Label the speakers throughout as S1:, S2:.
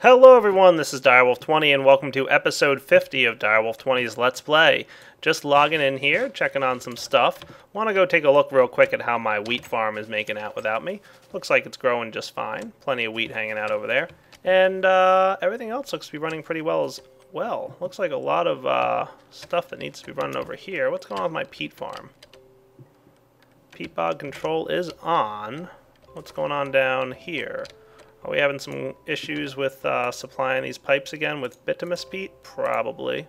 S1: Hello everyone, this is Direwolf20 and welcome to episode 50 of Direwolf20's Let's Play. Just logging in here, checking on some stuff. Want to go take a look real quick at how my wheat farm is making out without me. Looks like it's growing just fine. Plenty of wheat hanging out over there. And everything else looks to be running pretty well as well. Looks like a lot of stuff that needs to be running over here. What's going on with my peat farm? Peat bog control is on. What's going on down here? Are we having some issues with supplying these pipes again with bituminous peat? Probably.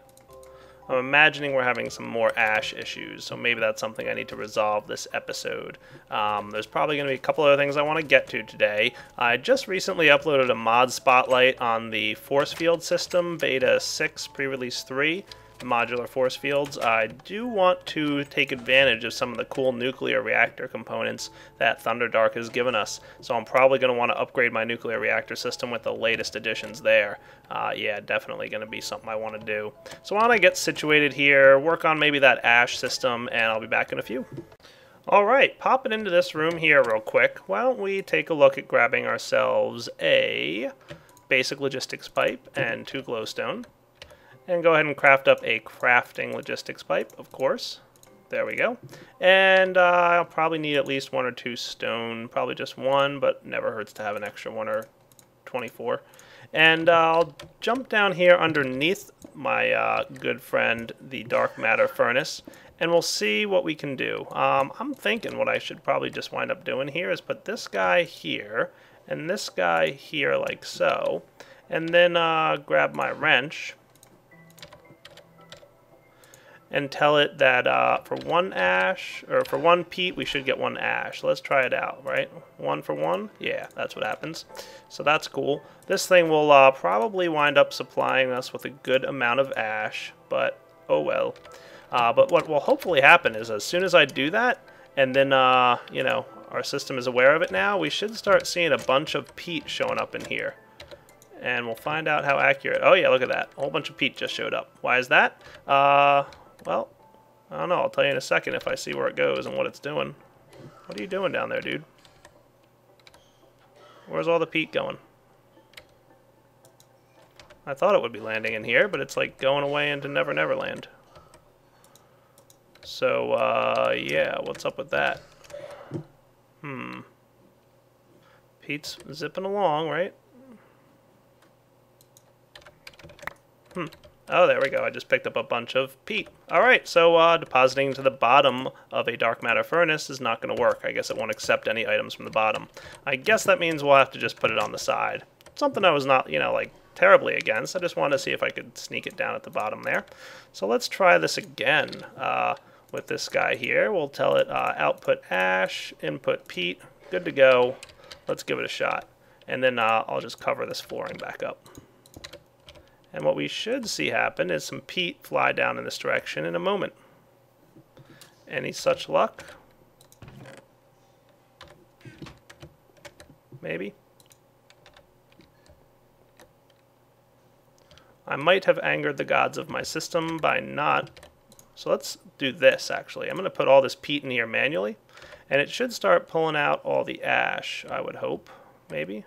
S1: I'm imagining we're having some more ash issues, so maybe that's something I need to resolve this episode. There's probably going to be a couple other things I want to get to today. I just recently uploaded a mod spotlight on the force field system, beta 6, pre-release 3. Modular force fields. I do want to take advantage of some of the cool nuclear reactor components that Thunderdark has given us, so I'm probably going to want to upgrade my nuclear reactor system with the latest additions there. Yeah, definitely going to be something I want to do. So why don't I get situated here, work on maybe that ash system, and I'll be back in a few. Alright, popping into this room here real quick, why don't we take a look at grabbing ourselves a basic logistics pipe and 2 glowstone. And go ahead and craft up a crafting logistics pipe, of course. There we go. And I'll probably need at least 1 or 2 stone. Probably just 1, but never hurts to have an extra 1 or 24. And I'll jump down here underneath my good friend, the dark matter furnace, and we'll see what we can do. I'm thinking what I should probably just wind up doing here is put this guy here, and this guy here like so, and then grab my wrench, and tell it that for 1 ash, or for 1 peat, we should get 1 ash. Let's try it out, right? 1 for 1? Yeah, that's what happens. So that's cool. This thing will probably wind up supplying us with a good amount of ash, but oh well. But what will hopefully happen is as soon as I do that, and then, you know, our system is aware of it now, we should start seeing a bunch of peat showing up in here. And we'll find out how accurate. Oh yeah, look at that. A whole bunch of peat just showed up. Why is that? Well, I don't know. I'll tell you in a second if I see where it goes and what it's doing. What are you doing down there, dude? Where's all the peat going? I thought it would be landing in here, but it's like going away into Never Never Land. So, yeah, what's up with that? Peat's zipping along, right? Oh, there we go. I just picked up a bunch of peat. Alright, so depositing to the bottom of a dark matter furnace is not going to work. I guess it won't accept any items from the bottom. I guess that means we'll have to just put it on the side. Something I was not, you know, like, terribly against. I just wanted to see if I could sneak it down at the bottom there. So let's try this again with this guy here. We'll tell it output ash, input peat. Good to go. Let's give it a shot. And then I'll just cover this flooring back up. And what we should see happen is some peat fly down in this direction in a moment. Any such luck? Maybe? I might have angered the gods of my system by not. So let's do this actually. I'm going to put all this peat in here manually. And it should start pulling out all the ash, I would hope. Maybe?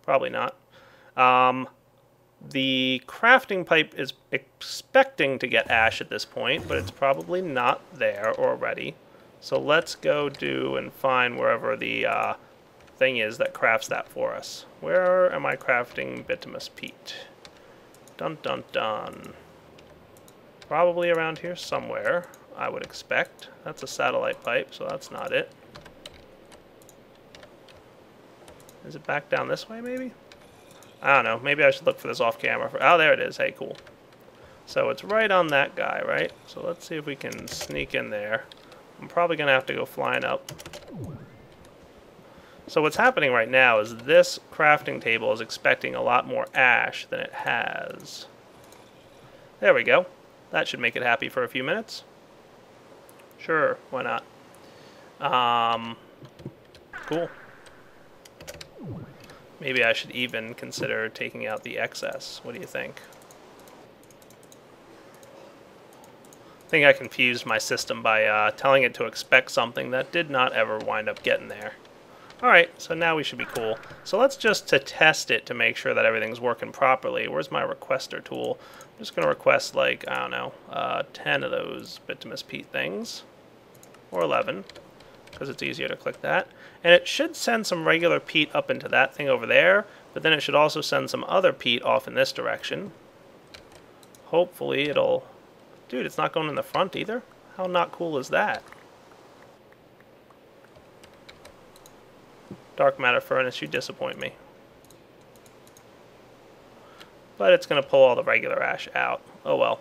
S1: Probably not. The crafting pipe is expecting to get ash at this point, but it's probably not there already. So let's go do and find wherever the thing is that crafts that for us. Where am I crafting bituminous peat? Dun dun dun. Probably around here somewhere, I would expect. That's a satellite pipe, so that's not it. Is it back down this way, maybe? I don't know. Maybe I should look for this off camera. Oh, there it is. Hey, cool. So it's right on that guy, right? So let's see if we can sneak in there. I'm probably going to have to go flying up. So what's happening right now is this crafting table is expecting a lot more ash than it has. There we go. That should make it happy for a few minutes. Sure, why not? Cool. Maybe I should even consider taking out the excess. What do you think? I think I confused my system by telling it to expect something that did not ever wind up getting there. Alright, so now we should be cool. So let's just to test it to make sure that everything's working properly. Where's my requester tool? I'm just going to request like, I don't know, 10 of those bituminous peat things. Or 11, because it's easier to click that. And it should send some regular peat up into that thing over there, but then it should also send some other peat off in this direction. Hopefully it'll... Dude, it's not going in the front either? How not cool is that? Dark matter furnace, you disappoint me. But it's going to pull all the regular ash out. Oh well.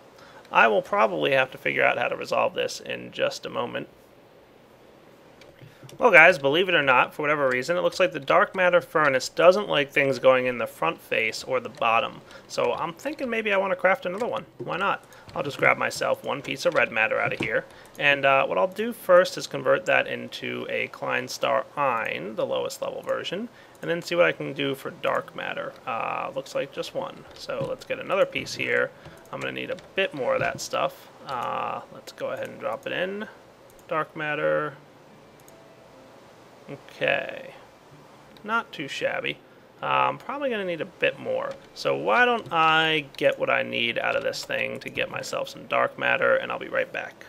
S1: I will probably have to figure out how to resolve this in just a moment. Well guys, believe it or not, for whatever reason, it looks like the dark matter furnace doesn't like things going in the front face or the bottom. So I'm thinking maybe I want to craft another one. Why not? I'll just grab myself one piece of red matter out of here. And what I'll do first is convert that into a Klein-Star-Ein, the lowest level version, and then see what I can do for dark matter. Looks like just one. So let's get another piece here. I'm going to need a bit more of that stuff. Let's go ahead and drop it in. Dark matter. Okay, not too shabby. I'm probably going to need a bit more. So why don't I get what I need out of this thing to get myself some dark matter, and I'll be right back.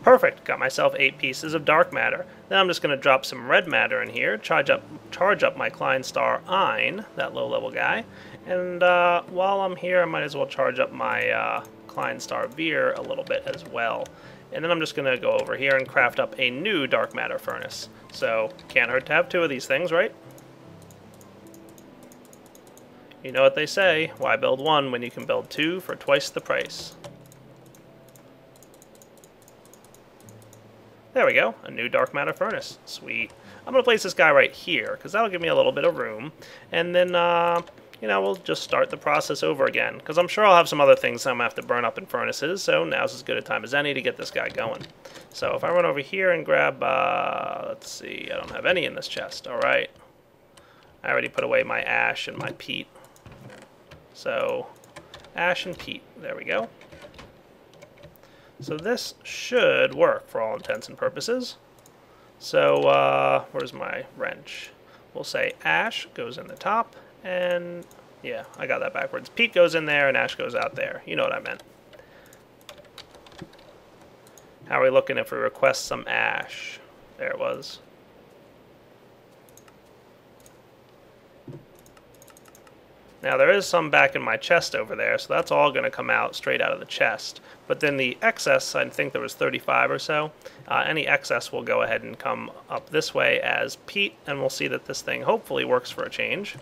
S1: Perfect, got myself 8 pieces of dark matter. Then I'm just going to drop some red matter in here, charge up my Klein-Star-Ein, that low-level guy. And while I'm here, I might as well charge up my Klein-Star-Veer a little bit as well. And then I'm just going to go over here and craft up a new dark matter furnace. So, can't hurt to have 2 of these things, right? You know what they say, why build 1 when you can build 2 for twice the price? There we go, a new dark matter furnace. Sweet. I'm going to place this guy right here, because that'll give me a little bit of room. And then, you know, we'll just start the process over again, because I'm sure I'll have some other things I'm going to have to burn up in furnaces, so now's as good a time as any to get this guy going. So if I run over here and grab, let's see, I don't have any in this chest. Alright. I already put away my ash and my peat. So, ash and peat. There we go. So this should work for all intents and purposes. So, where's my wrench? We'll say ash goes in the top, and yeah, I got that backwards. Peat goes in there and ash goes out there. You know what I meant. How are we looking if we request some ash? There it was. Now there is some back in my chest over there, so that's all going to come out straight out of the chest. But then the excess, I think there was 35 or so, any excess will go ahead and come up this way as peat, and we'll see that this thing hopefully works for a change.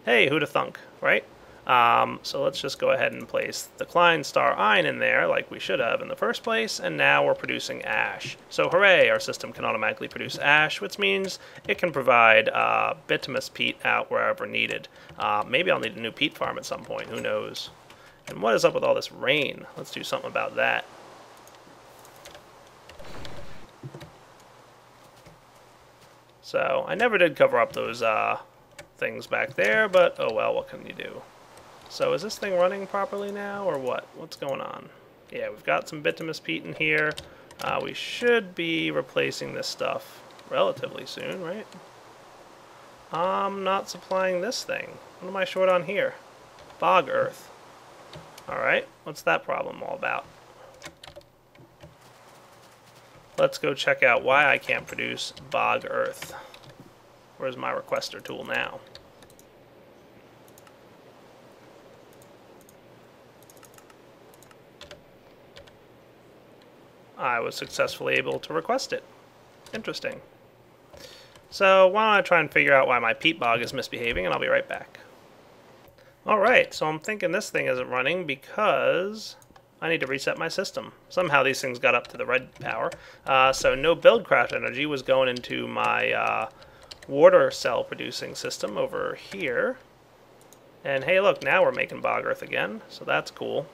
S1: Hey, who'da thunk, right? So let's just go ahead and place the Klein-Star-Ein in there like we should have in the first place, and now we're producing ash. So hooray, our system can automatically produce ash, which means it can provide bituminous peat out wherever needed. Maybe I'll need a new peat farm at some point, who knows. And what is up with all this rain? Let's do something about that. So I never did cover up those things back there, but oh well, what can you do? So is this thing running properly now, or what? What's going on? Yeah, we've got some bituminous peat in here. We should be replacing this stuff relatively soon, right? I'm not supplying this thing. What am I short on here? Bog earth. Alright, what's that problem all about? Let's go check out why I can't produce bog earth. Where's my requester tool now? I was successfully able to request it. Interesting. So why don't I try and figure out why my peat bog is misbehaving, and I'll be right back. Alright, so I'm thinking this thing isn't running because I need to reset my system. Somehow these things got up to the red power. So no build craft energy was going into my water cell producing system over here. And hey look, now we're making bog earth again, so that's cool.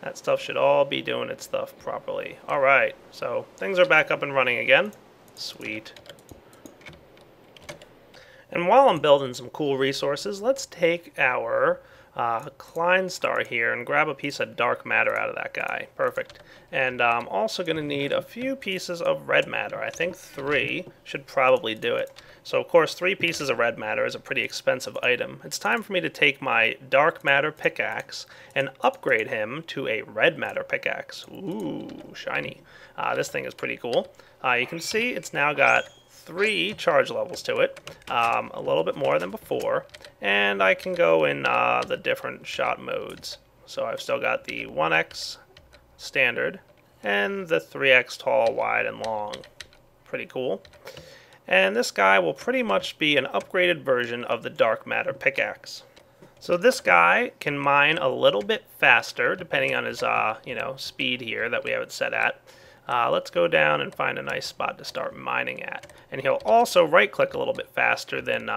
S1: That stuff should all be doing its stuff properly. Alright, so things are back up and running again. Sweet. And while I'm building some cool resources, let's take our Klein star here and grab a piece of dark matter out of that guy. Perfect. And I'm also going to need a few pieces of red matter. I think 3 should probably do it. So of course 3 pieces of red matter is a pretty expensive item. It's time for me to take my dark matter pickaxe and upgrade him to a red matter pickaxe. Ooh, shiny. This thing is pretty cool. You can see it's now got 3 charge levels to it, a little bit more than before, and I can go in the different shot modes. So I've still got the 1x standard and the 3x tall, wide, and long. Pretty cool. And this guy will pretty much be an upgraded version of the dark matter pickaxe. So this guy can mine a little bit faster depending on his speed here that we have it set at. Let's go down and find a nice spot to start mining at. And he'll also right-click a little bit faster than,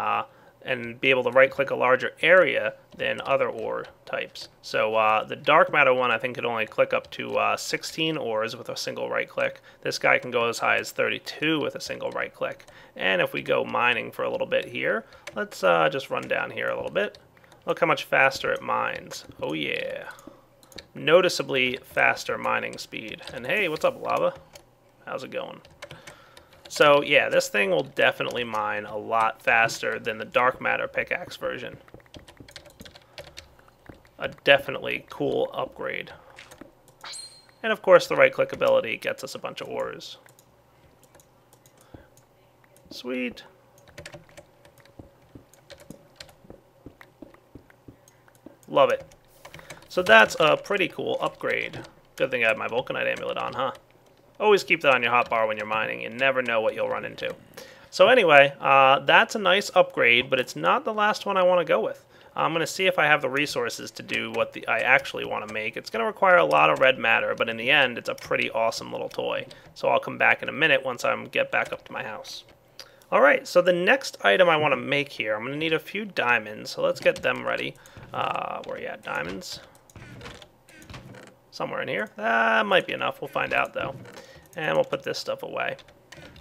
S1: and be able to right-click a larger area than other ore types. So the dark matter one I think could only click up to 16 ores with a single right-click. This guy can go as high as 32 with a single right-click. And if we go mining for a little bit here, let's just run down here a little bit. Look how much faster it mines. Oh yeah. Noticeably faster mining speed. And hey, what's up, lava? How's it going? So yeah, this thing will definitely mine a lot faster than the dark matter pickaxe version. A definitely cool upgrade. And of course the right click ability gets us a bunch of ores. Sweet. Love it. So that's a pretty cool upgrade. Good thing I have my Vulcanite amulet on, huh? Always keep that on your hotbar when you're mining. You never know what you'll run into. So anyway, that's a nice upgrade, but it's not the last one I want to go with. I'm going to see if I have the resources to do what I actually want to make. It's going to require a lot of red matter, but in the end, it's a pretty awesome little toy. So I'll come back in a minute once I get back up to my house. Alright, so the next item I want to make here, I'm going to need a few diamonds, so let's get them ready. Where are you at, diamonds? Somewhere in here. That might be enough. We'll find out, though. And we'll put this stuff away.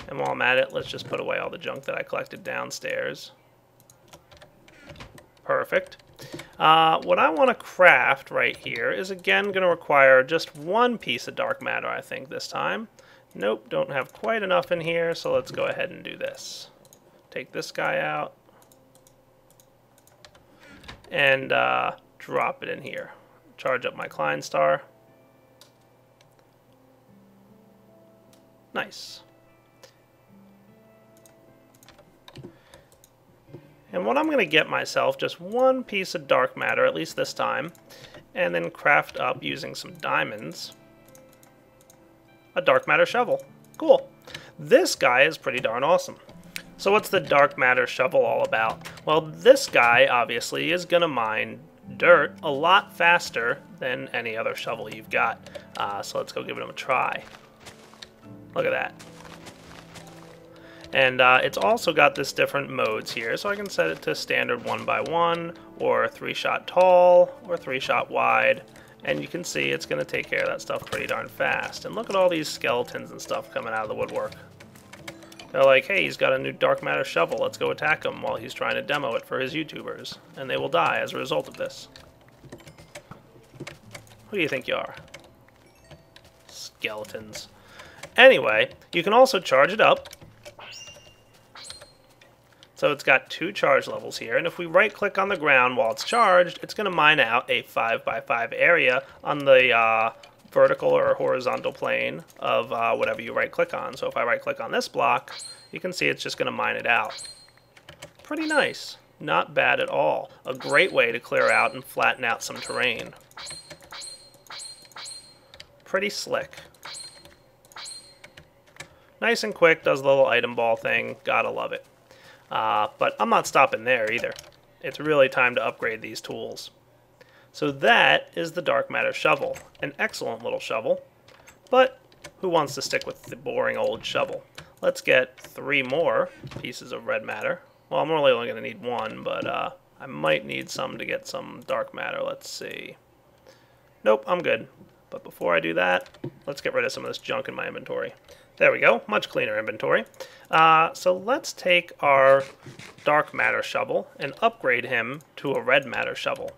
S1: And while I'm at it, let's just put away all the junk that I collected downstairs. Perfect. What I want to craft right here is, again, going to require just 1 piece of dark matter, I think, this time. Nope, don't have quite enough in here, so let's go ahead and do this. Take this guy out. And drop it in here. Charge up my Klein star. Nice. And what I'm going to get myself, just 1 piece of dark matter, at least this time, and then craft up using some diamonds, a dark matter shovel. Cool. This guy is pretty darn awesome. So what's the dark matter shovel all about? Well, this guy, obviously, is going to mine dirt a lot faster than any other shovel you've got. So let's go give it a try. Look at that. And it's also got this different modes here, so I can set it to standard 1x1, or 3-shot tall, or 3-shot wide, and you can see it's going to take care of that stuff pretty darn fast. And look at all these skeletons and stuff coming out of the woodwork. They're like, hey, he's got a new dark matter shovel, let's go attack him while he's trying to demo it for his YouTubers. And they will die as a result of this. Who do you think you are? Skeletons. Anyway, you can also charge it up. So it's got 2 charge levels here, and if we right-click on the ground while it's charged, it's going to mine out a 5x5 area on the vertical or horizontal plane of whatever you right-click on. So if I right-click on this block, you can see it's just going to mine it out. Pretty nice. Not bad at all. A great way to clear out and flatten out some terrain. Pretty slick. Nice and quick, does the little item ball thing. Gotta love it. But I'm not stopping there either. It's really time to upgrade these tools. So that is the dark matter shovel. An excellent little shovel. But who wants to stick with the boring old shovel? Let's get 3 more pieces of red matter. Well, I'm really only going to need 1, but I might need some to get some dark matter. Let's see. Nope, I'm good. But before I do that, let's get rid of some of this junk in my inventory. There we go, much cleaner inventory. So let's take our dark matter shovel and upgrade him to a red matter shovel.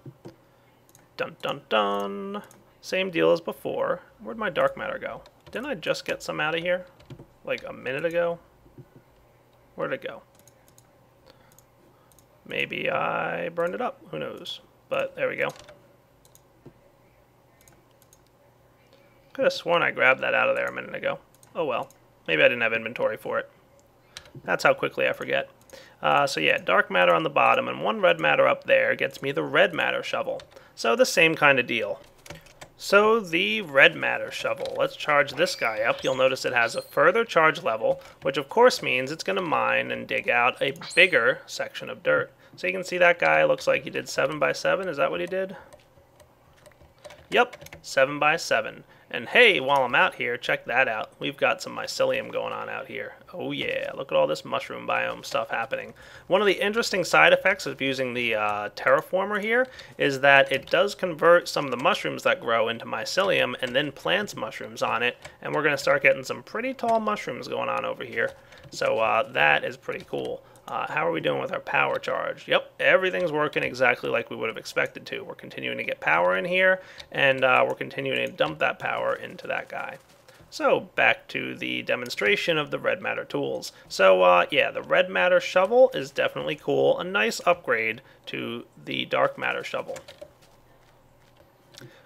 S1: Dun dun dun. Same deal as before. Where'd my dark matter go? Didn't I just get some out of here? Like a minute ago? Where'd it go? Maybe I burned it up. Who knows? But there we go. Could have sworn I grabbed that out of there a minute ago. Oh well. Maybe I didn't have inventory for it. That's how quickly I forget. So yeah, dark matter on the bottom and one red matter up there gets me the red matter shovel. So the same kind of deal. So the red matter shovel, let's charge this guy up. You'll notice it has a further charge level, which of course means it's going to mine and dig out a bigger section of dirt. So you can see that guy looks like he did 7 by 7. Is that what he did? Yep, 7 by 7. And hey, while I'm out here, check that out. We've got some mycelium going on out here. Oh yeah, look at all this mushroom biome stuff happening. One of the interesting side effects of using the terraformer here is that it does convert some of the mushrooms that grow into mycelium and then plants mushrooms on it. And we're going to start getting some pretty tall mushrooms going on over here. So that is pretty cool. How are we doing with our power charge? Yep, everything's working exactly like we would have expected to. We're continuing to get power in here, and we're continuing to dump that power into that guy. So back to the demonstration of the red matter tools. So yeah, the red matter shovel is definitely cool. A nice upgrade to the dark matter shovel.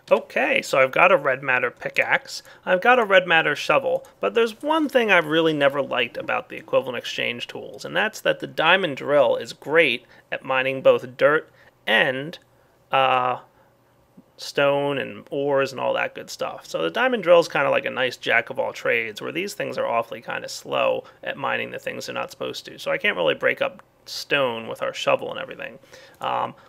S1: Okay, so I've got a red matter pickaxe, I've got a red matter shovel, but there's one thing I've really never liked about the equivalent exchange tools, and that's that the diamond drill is great at mining both dirt and stone and ores and all that good stuff. So the diamond drill is kind of like a nice jack of all trades, where these things are awfully kind of slow at mining the things they're not supposed to. So I can't really break up stone with our shovel and everything.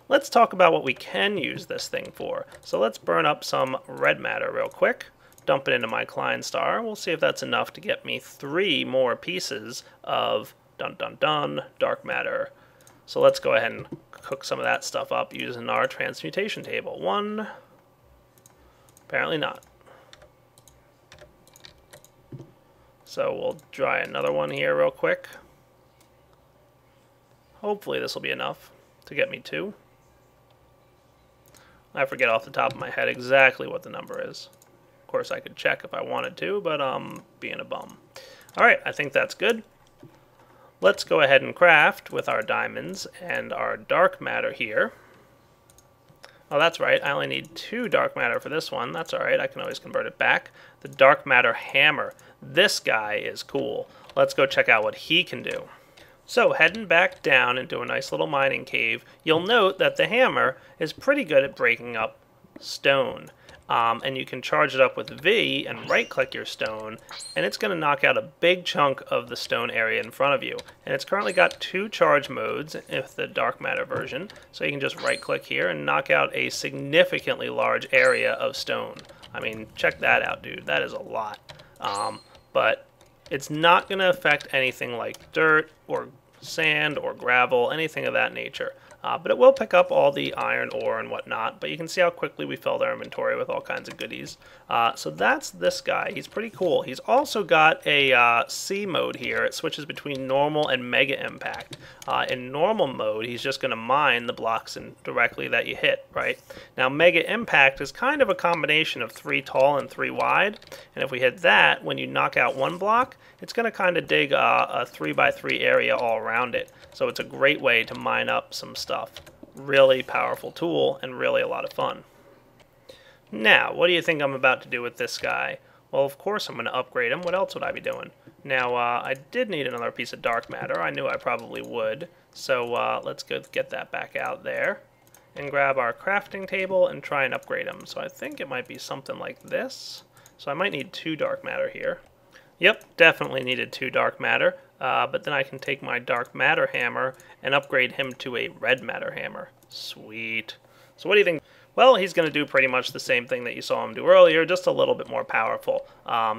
S1: Let's talk about what we can use this thing for. So let's burn up some red matter real quick, dump it into my Klein star. We'll see if that's enough to get me 3 more pieces of dun dun dun dark matter. So let's go ahead and cook some of that stuff up using our transmutation table. 1, apparently not. So we'll try another one here real quick. Hopefully this will be enough to get me 2. I forget off the top of my head exactly what the number is. Of course I could check if I wanted to, but I'm being a bum. Alright, I think that's good. Let's go ahead and craft with our diamonds and our dark matter here. Oh, that's right, I only need 2 dark matter for this one. That's alright, I can always convert it back. The dark matter hammer. This guy is cool. Let's go check out what he can do. So heading back down into a nice little mining cave, you'll note that the hammer is pretty good at breaking up stone. And you can charge it up with V and right click your stone, and it's going to knock out a big chunk of the stone area in front of you. And it's currently got 2 charge modes with the dark matter version, so you can just right click here and knock out a significantly large area of stone. I mean, check that out, dude. That is a lot. But it's not going to affect anything like dirt or sand or gravel, anything of that nature. But it will pick up all the iron ore and whatnot, but you can see how quickly we filled our inventory with all kinds of goodies. So that's this guy. He's pretty cool. He's also got a C mode here. It switches between normal and mega impact. In normal mode, he's just going to mine the blocks directly that you hit, right? Now, mega impact is kind of a combination of 3 tall and 3 wide, and if we hit that, when you knock out one block, it's going to kind of dig a 3x3 area all around it. So it's a great way to mine up some stuff. Really powerful tool and really a lot of fun. Now, what do you think I'm about to do with this guy? Well, of course I'm going to upgrade him. What else would I be doing? Now, I did need another piece of dark matter. I knew I probably would. So let's go get that back out there and grab our crafting table and try and upgrade him. So I think it might be something like this. So I might need 2 dark matter here. Yep, definitely needed 2 dark matter. But then I can take my dark matter hammer and upgrade him to a red matter hammer. Sweet. So what do you think? Well, he's going to do pretty much the same thing that you saw him do earlier, just a little bit more powerful.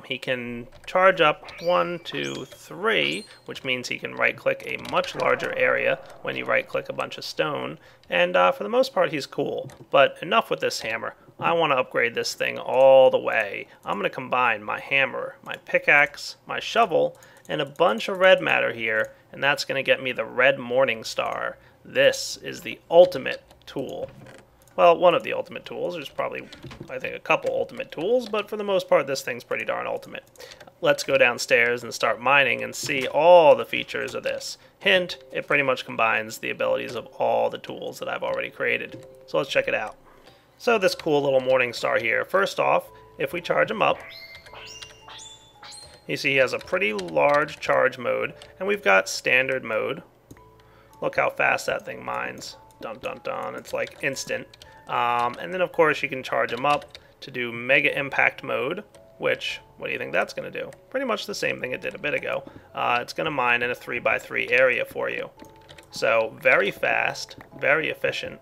S1: He can charge up 1, 2, 3, which means he can right-click a much larger area when you right-click a bunch of stone. And for the most part, he's cool. But enough with this hammer. I want to upgrade this thing all the way. I'm going to combine my hammer, my pickaxe, my shovel, and a bunch of red matter here, and that's going to get me the red morning star. This is the ultimate tool. Well, one of the ultimate tools. There's probably, I think, a couple ultimate tools, but for the most part, this thing's pretty darn ultimate. Let's go downstairs and start mining and see all the features of this. Hint, it pretty much combines the abilities of all the tools that I've already created. So let's check it out. So this cool little morning star here. First off, if we charge him up, you see he has a pretty large charge mode, and we've got standard mode. Look how fast that thing mines. Dun dun dun, it's like instant. And then of course you can charge them up to do mega impact mode, which, what do you think that's going to do? Pretty much the same thing it did a bit ago. It's going to mine in a 3x3 area for you. So very fast, very efficient.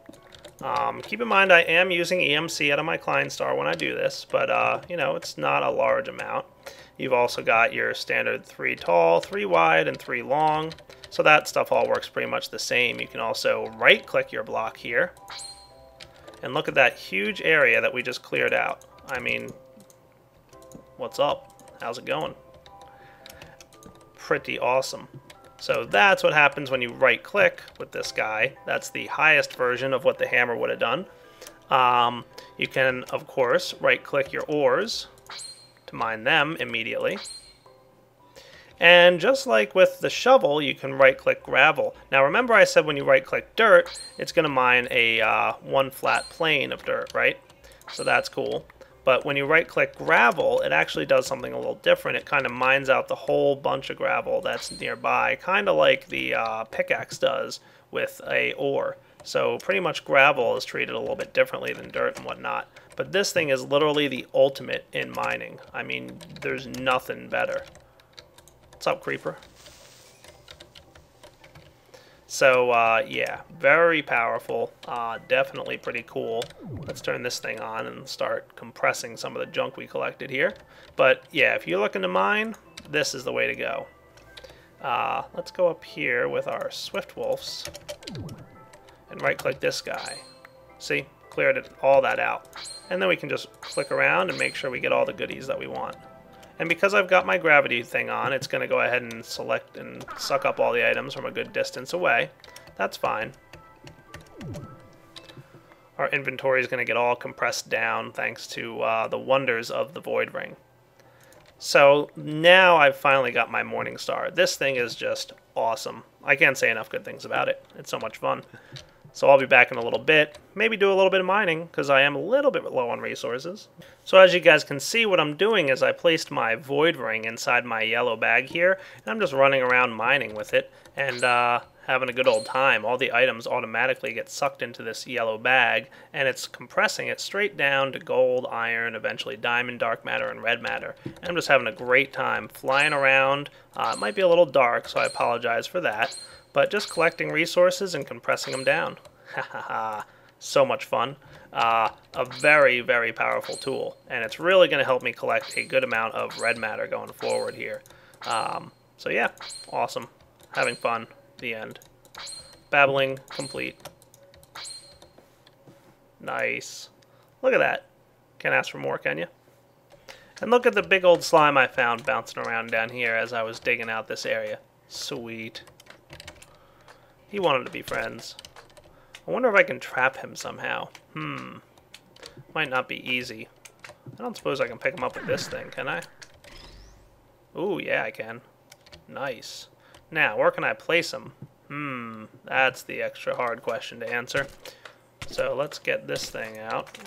S1: Keep in mind I am using EMC out of my client star when I do this, but you know, it's not a large amount. You've also got your standard 3 tall, 3 wide, and 3 long. So that stuff all works pretty much the same. You can also right-click your block here. And look at that huge area that we just cleared out. I mean, what's up? How's it going? Pretty awesome. So that's what happens when you right-click with this guy. That's the highest version of what the hammer would have done. You can, of course, right-click your ores to mine them immediately. And just like with the shovel, you can right-click gravel. Now remember I said when you right-click dirt, it's going to mine a one flat plane of dirt, right? So that's cool. But when you right-click gravel, it actually does something a little different. It kind of mines out the whole bunch of gravel that's nearby, kind of like the pickaxe does with a ore. So pretty much gravel is treated a little bit differently than dirt and whatnot. But this thing is literally the ultimate in mining. I mean, there's nothing better. What's up, creeper? So, yeah, very powerful. Definitely pretty cool. Let's turn this thing on and start compressing some of the junk we collected here. But, yeah, if you're looking to mine, this is the way to go. Let's go up here with our Swift Wolves and right-click this guy. See? Cleared all that out. And then we can just click around and make sure we get all the goodies that we want. And because I've got my gravity thing on, it's going to go ahead and select and suck up all the items from a good distance away. That's fine. Our inventory is going to get all compressed down thanks to the wonders of the Void Ring. So now I've finally got my Morning Star. This thing is just awesome. I can't say enough good things about it. It's so much fun. So I'll be back in a little bit, maybe do a little bit of mining, because I am a little bit low on resources. So as you guys can see, what I'm doing is I placed my Void Ring inside my yellow bag here, and I'm just running around mining with it, and having a good old time. All the items automatically get sucked into this yellow bag, and it's compressing it straight down to gold, iron, eventually diamond, dark matter, and red matter. And I'm just having a great time flying around. It might be a little dark, so I apologize for that. But just collecting resources and compressing them down. Ha ha ha. So much fun. A very, very powerful tool. And it's really going to help me collect a good amount of red matter going forward here. So yeah, awesome. Having fun. The end. Babbling complete. Nice. Look at that. Can't ask for more, can you? And look at the big old slime I found bouncing around down here as I was digging out this area. Sweet. He wanted to be friends. I wonder if I can trap him somehow. Might not be easy. I don't suppose I can pick him up with this thing, can I? Ooh, yeah, I can. Nice. Now, where can I place him? That's the extra hard question to answer. So let's get this thing out.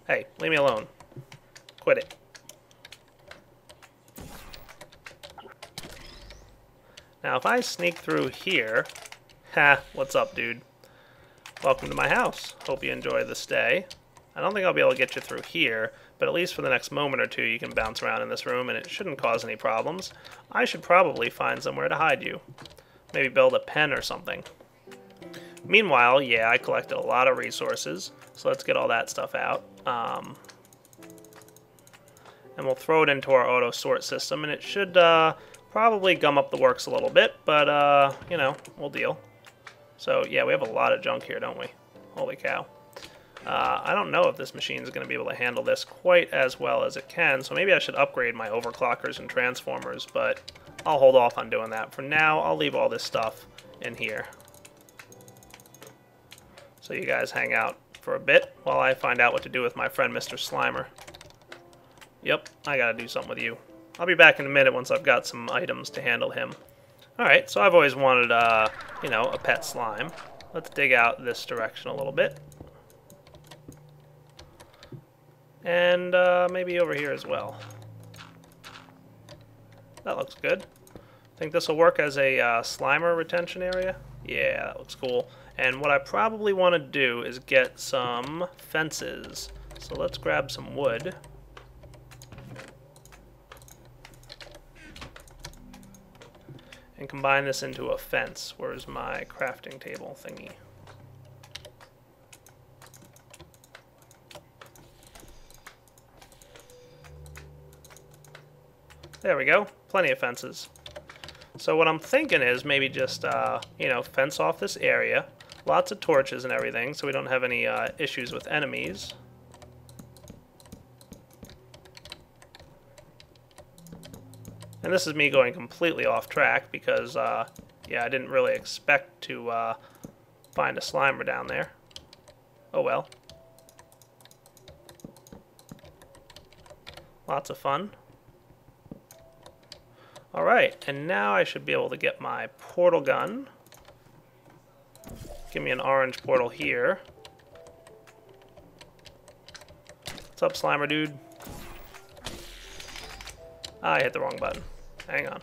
S1: Hey, leave me alone. Quit it. Now, if I sneak through here... Ha, what's up, dude? Welcome to my house. Hope you enjoy the stay. I don't think I'll be able to get you through here, but at least for the next moment or two you can bounce around in this room and it shouldn't cause any problems. I should probably find somewhere to hide you. Maybe build a pen or something. Meanwhile, yeah, I collected a lot of resources, so let's get all that stuff out. And we'll throw it into our auto sort system, and it should probably gum up the works a little bit, but, you know, we'll deal. So, yeah, we have a lot of junk here, don't we? Holy cow. I don't know if this machine is going to be able to handle this quite as well as it can, so maybe I should upgrade my overclockers and transformers, but I'll hold off on doing that. For now, I'll leave all this stuff in here. So you guys hang out for a bit while I find out what to do with my friend Mr. Slimer. Yep, I gotta do something with you. I'll be back in a minute once I've got some items to handle him. Alright, so I've always wanted, you know, a pet slime. Let's dig out this direction a little bit. And maybe over here as well. That looks good. Think this will work as a Slimer retention area? Yeah, that looks cool. And what I probably want to do is get some fences. So let's grab some wood. And combine this into a fence. Where's my crafting table thingy? There we go. Plenty of fences. So what I'm thinking is maybe just, you know, fence off this area. Lots of torches and everything, so we don't have any issues with enemies. And this is me going completely off track because, yeah, I didn't really expect to find a Slimer down there. Oh well. Lots of fun. Alright, and now I should be able to get my portal gun. Give me an orange portal here. What's up, Slimer dude? I hit the wrong button. Hang on.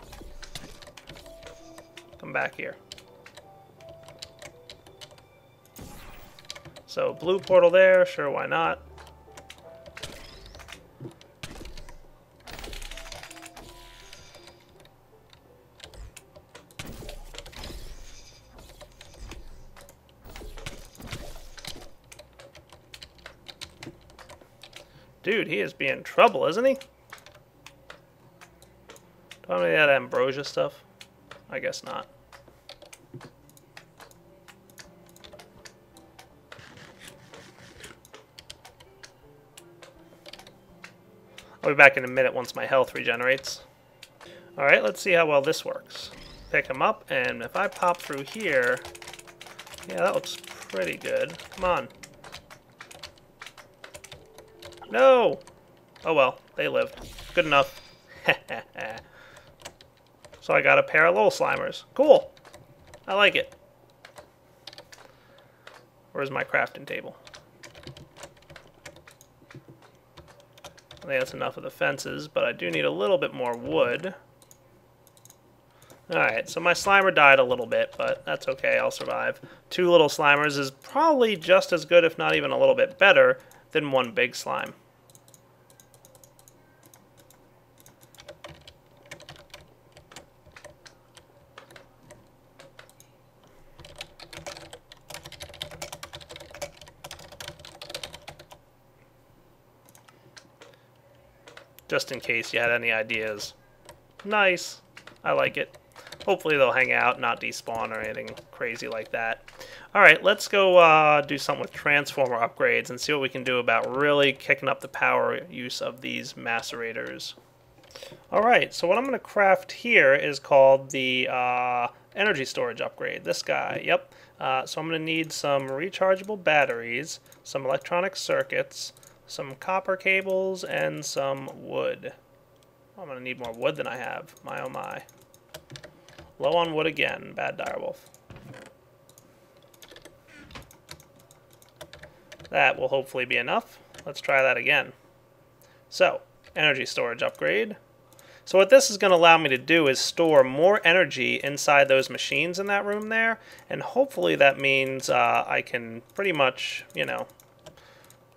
S1: Come back here. So, blue portal there, sure, why not? Dude, he is being trouble, isn't he? Do I have any of that ambrosia stuff? I guess not. I'll be back in a minute once my health regenerates. Alright, let's see how well this works. Pick him up, and if I pop through here... Yeah, that looks pretty good. Come on. No! Oh well, they lived. Good enough. So I got a pair of little Slimers. Cool! I like it. Where's my crafting table? I think that's enough of the fences, but I do need a little bit more wood. Alright, so my Slimer died a little bit, but that's okay, I'll survive. 2 little Slimers is probably just as good, if not even a little bit better, than 1 big slime. Just in case you had any ideas. Nice. I like it. Hopefully they'll hang out, not despawn or anything crazy like that. Alright, let's go do something with transformer upgrades and see what we can do about really kicking up the power use of these macerators. Alright, so what I'm going to craft here is called the energy storage upgrade. This guy, yep. So I'm going to need some rechargeable batteries, some electronic circuits, some copper cables, and some wood. I'm going to need more wood than I have. My oh my. Low on wood again. Bad Direwolf. That will hopefully be enough. Let's try that again. So, energy storage upgrade. So what this is going to allow me to do is store more energy inside those machines in that room there, and hopefully that means I can pretty much, you know,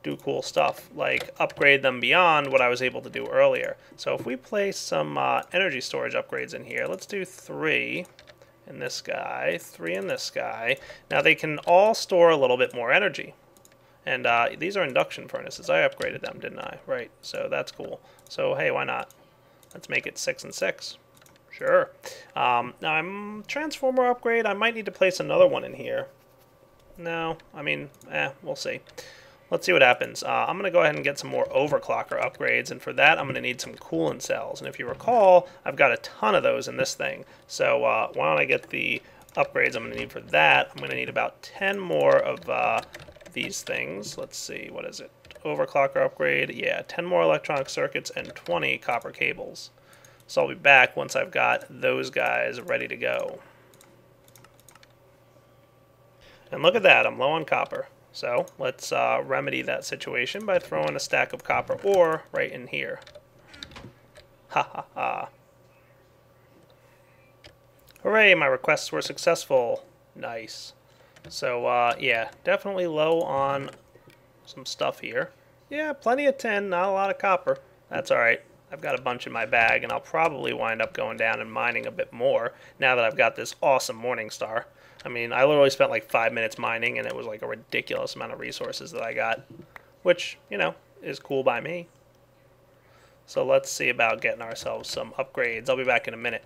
S1: do cool stuff, like upgrade them beyond what I was able to do earlier. So if we place some energy storage upgrades in here, let's do 3 in this guy, 3 in this guy. Now they can all store a little bit more energy. And these are induction furnaces. I upgraded them, didn't I? Right, so that's cool. So hey, why not? Let's make it 6 and 6. Sure. Now I'm transformer upgrade. I might need to place another one in here. No, I mean, we'll see. Let's see what happens. I'm going to go ahead and get some more overclocker upgrades, and for that I'm going to need some coolant cells. And if you recall, I've got a ton of those in this thing. So why don't I get the upgrades I'm going to need for that, I'm going to need about 10 more of these things. Let's see, what is it? Overclocker upgrade, yeah, 10 more electronic circuits and 20 copper cables. So I'll be back once I've got those guys ready to go. And look at that, I'm low on copper. So let's remedy that situation by throwing a stack of copper ore right in here. Ha ha ha. Hooray, my requests were successful. Nice. So yeah, definitely low on some stuff here. Yeah, plenty of tin, not a lot of copper. That's alright. I've got a bunch in my bag, and I'll probably wind up going down and mining a bit more now that I've got this awesome Morning Star. I mean, I literally spent like 5 minutes mining, and it was like a ridiculous amount of resources that I got, which, you know, is cool by me. So let's see about getting ourselves some upgrades. I'll be back in a minute.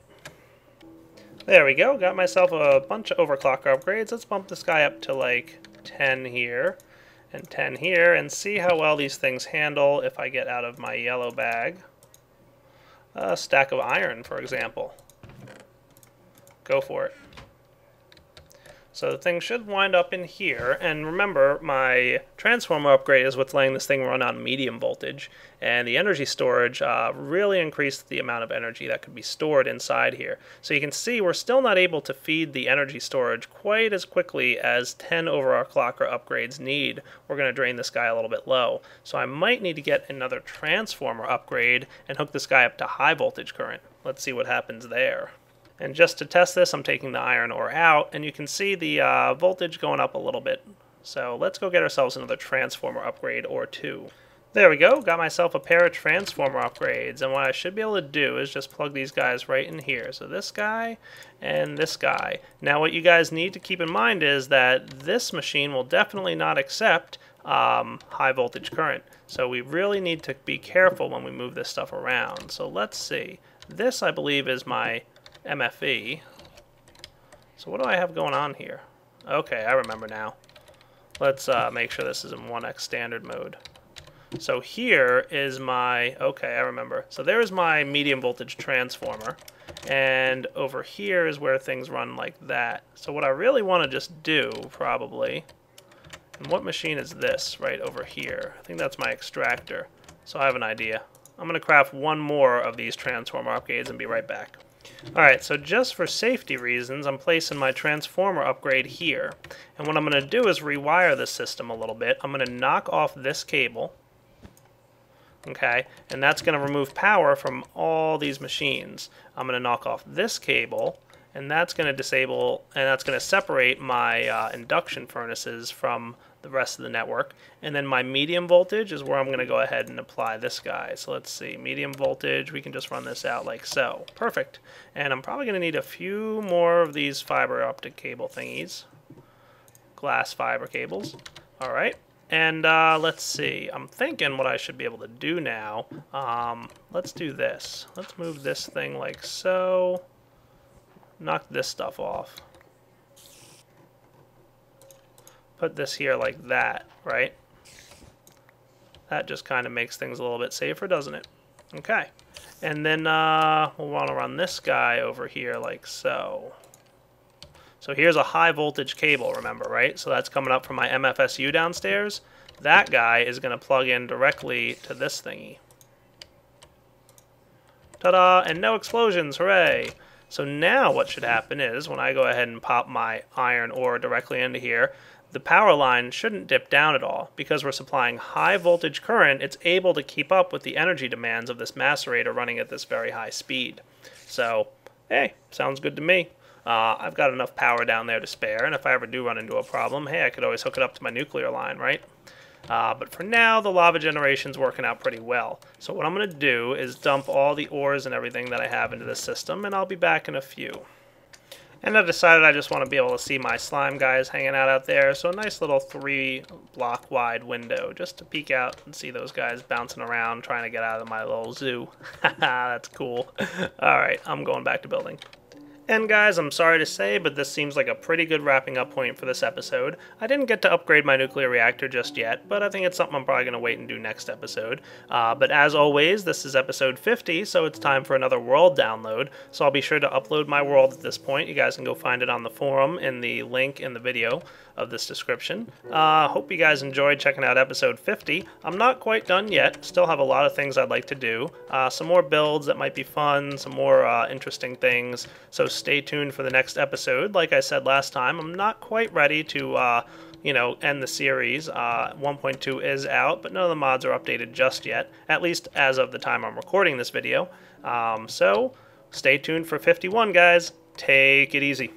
S1: There we go, got myself a bunch of overclocker upgrades. Let's bump this guy up to like 10 here and 10 here and see how well these things handle if I get out of my yellow bag a stack of iron, for example. Go for it. So the thing should wind up in here, and remember, my transformer upgrade is what's letting this thing run on medium voltage, and the energy storage really increased the amount of energy that could be stored inside here. So you can see we're still not able to feed the energy storage quite as quickly as 10 overclocker upgrades need. We're going to drain this guy a little bit low. So I might need to get another transformer upgrade and hook this guy up to high voltage current. Let's see what happens there. And just to test this, I'm taking the iron ore out, and you can see the voltage going up a little bit. So let's go get ourselves another transformer upgrade or two. There we go, got myself a pair of transformer upgrades, and what I should be able to do is just plug these guys right in here. So this guy and this guy. Now what you guys need to keep in mind is that this machine will definitely not accept high voltage current. So we really need to be careful when we move this stuff around. So let's see. This, I believe, is my MFE. So what do I have going on here? Okay, I remember now. Let's make sure this is in 1x standard mode. So here is my, okay, I remember. So there's my medium voltage transformer, and over here is where things run like that. So what I really want to just do, probably, and what machine is this right over here? I think that's my extractor. So I have an idea. I'm going to craft one more of these transformer upgrades and be right back. Alright, so just for safety reasons, I'm placing my transformer upgrade here. And what I'm going to do is rewire the system a little bit. I'm going to knock off this cable. Okay, and that's going to remove power from all these machines. I'm going to knock off this cable, and that's going to disable, and that's going to separate my induction furnaces from the rest of the network. And then my medium voltage is where I'm going to go ahead and apply this guy. So let's see, medium voltage, we can just run this out like so. Perfect. And I'm probably going to need a few more of these fiber optic cable thingies. Glass fiber cables. Alright. And let's see, I'm thinking what I should be able to do now. Let's do this. Let's move this thing like so. Knock this stuff off. Put this here like that, right? That just kind of makes things a little bit safer, doesn't it? Okay. And then we'll want to run this guy over here like so. So here's a high voltage cable, remember, right? So that's coming up from my MFSU downstairs. That guy is going to plug in directly to this thingy. Ta-da! And no explosions, hooray! So now what should happen is, when I go ahead and pop my iron ore directly into here, the power line shouldn't dip down at all. Because we're supplying high voltage current, it's able to keep up with the energy demands of this macerator running at this very high speed. So, hey, sounds good to me. I've got enough power down there to spare, and if I ever do run into a problem, hey, I could always hook it up to my nuclear line, right? But for now, the lava generation's working out pretty well. So what I'm going to do is dump all the ores and everything that I have into the system, and I'll be back in a few. And I decided I just want to be able to see my slime guys hanging out there, so a nice little 3-block wide window just to peek out and see those guys bouncing around trying to get out of my little zoo. That's cool. Alright, I'm going back to building. And guys, I'm sorry to say, but this seems like a pretty good wrapping up point for this episode. I didn't get to upgrade my nuclear reactor just yet, but I think it's something I'm probably going to wait and do next episode. But as always, this is episode 50, so it's time for another world download. So I'll be sure to upload my world at this point. You guys can go find it on the forum in the link in the video of this description. Hope you guys enjoyed checking out episode 50. I'm not quite done yet. Still have a lot of things I'd like to do. Some more builds that might be fun, some more interesting things. So stay tuned for the next episode. Like I said last time, I'm not quite ready to end the series. 1.2 is out, but none of the mods are updated just yet, at least as of the time I'm recording this video. So stay tuned for 51, guys. Take it easy.